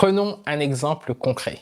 Prenons un exemple concret.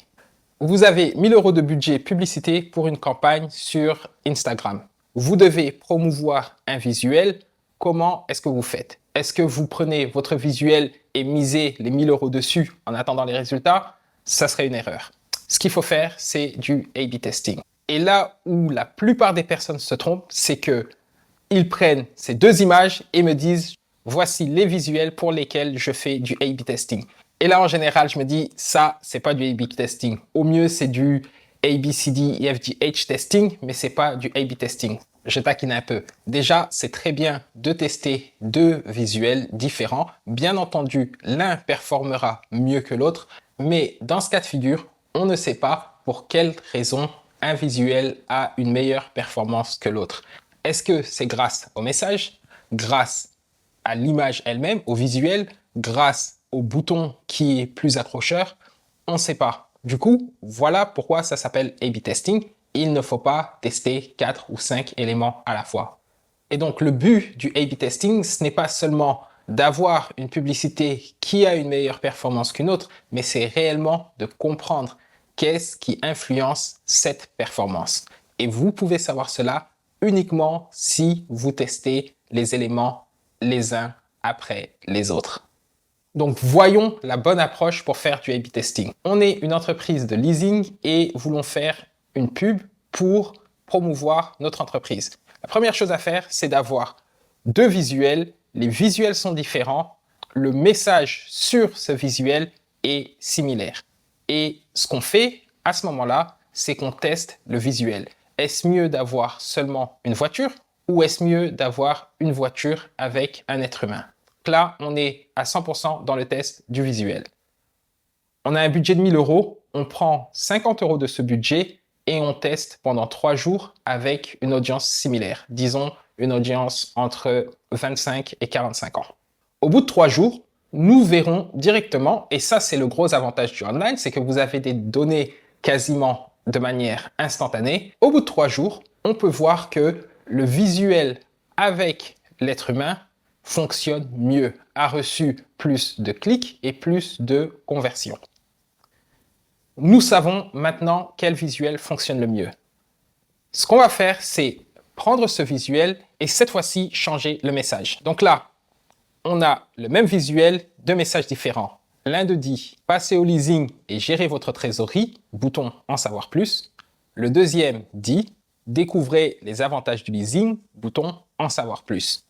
Vous avez 1 000 € de budget publicité pour une campagne sur Instagram. Vous devez promouvoir un visuel. Comment est-ce que vous faites? Est-ce que vous prenez votre visuel et misez les 1 000 € dessus en attendant les résultats? Ça serait une erreur. Ce qu'il faut faire, c'est du A/B testing. Et là où la plupart des personnes se trompent, c'est qu'ils prennent ces deux images et me disent « Voici les visuels pour lesquels je fais du A/B testing ». Et là, en général, je me dis, ça, c'est pas du A/B testing. Au mieux, c'est du ABCDEFGH testing, mais c'est pas du A/B testing. Je taquine un peu. Déjà, c'est très bien de tester deux visuels différents. Bien entendu, l'un performera mieux que l'autre, mais dans ce cas de figure, on ne sait pas pour quelle raison un visuel a une meilleure performance que l'autre. Est-ce que c'est grâce au message, grâce à l'image elle-même, au visuel, grâce au bouton qui est plus accrocheur? On ne sait pas. Du coup, voilà pourquoi ça s'appelle A/B testing. Il ne faut pas tester 4 ou 5 éléments à la fois. Et donc, le but du A/B testing, ce n'est pas seulement d'avoir une publicité qui a une meilleure performance qu'une autre, mais c'est réellement de comprendre qu'est-ce qui influence cette performance. Et vous pouvez savoir cela uniquement si vous testez les éléments les uns après les autres. Donc, voyons la bonne approche pour faire du A/B testing. On est une entreprise de leasing et voulons faire une pub pour promouvoir notre entreprise. La première chose à faire, c'est d'avoir deux visuels. Les visuels sont différents. Le message sur ce visuel est similaire. Et ce qu'on fait à ce moment-là, c'est qu'on teste le visuel. Est-ce mieux d'avoir seulement une voiture ou est-ce mieux d'avoir une voiture avec un être humain? Là, on est à 100% dans le test du visuel. On a un budget de 1 000 €, on prend 50 € de ce budget et on teste pendant 3 jours avec une audience similaire. Disons une audience entre 25 et 45 ans. Au bout de 3 jours, nous verrons directement, et ça c'est le gros avantage du online, c'est que vous avez des données quasiment de manière instantanée. Au bout de 3 jours, on peut voir que le visuel avec l'être humain fonctionne mieux, a reçu plus de clics et plus de conversions. Nous savons maintenant quel visuel fonctionne le mieux. Ce qu'on va faire, c'est prendre ce visuel et cette fois-ci changer le message. Donc là, on a le même visuel, deux messages différents. L'un de dit « Passez au leasing et gérez votre trésorerie », bouton « En savoir plus ». Le deuxième dit « Découvrez les avantages du leasing », bouton « En savoir plus ».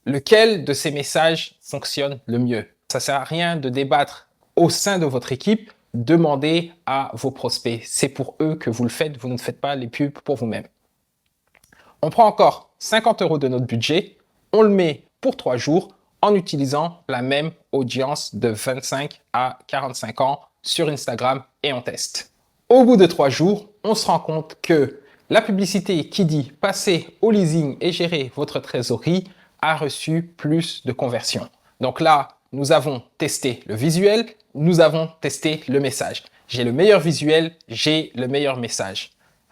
Lequel de ces messages fonctionne le mieux? Ça ne sert à rien de débattre au sein de votre équipe. Demandez à vos prospects. C'est pour eux que vous le faites. Vous ne faites pas les pubs pour vous-même. On prend encore 50 € de notre budget. On le met pour 3 jours en utilisant la même audience de 25 à 45 ans sur Instagram et on teste. Au bout de 3 jours, on se rend compte que la publicité qui dit « Passez au leasing et gérez votre trésorerie » a reçu plus de conversions. Donc là, nous avons testé le visuel, nous avons testé le message. J'ai le meilleur visuel, j'ai le meilleur message.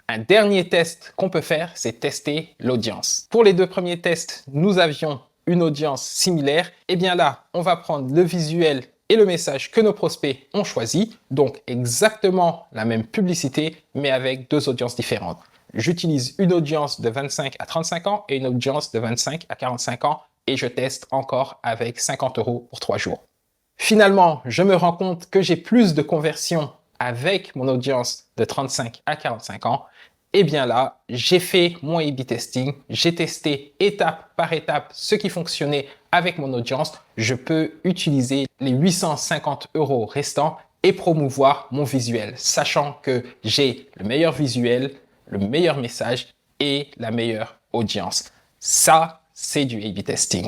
Un dernier test qu'on peut faire, c'est tester l'audience. Pour les deux premiers tests, nous avions une audience similaire. Et bien là, on va prendre le visuel et le message que nos prospects ont choisi. Donc exactement la même publicité, mais avec deux audiences différentes. J'utilise une audience de 25 à 35 ans et une audience de 25 à 45 ans et je teste encore avec 50 € pour 3 jours. Finalement, je me rends compte que j'ai plus de conversions avec mon audience de 35 à 45 ans. Et bien là, j'ai fait mon A/B testing. J'ai testé étape par étape ce qui fonctionnait avec mon audience. Je peux utiliser les 850 € restants et promouvoir mon visuel, sachant que j'ai le meilleur visuel, le meilleur message et la meilleure audience. Ça, c'est du A/B testing.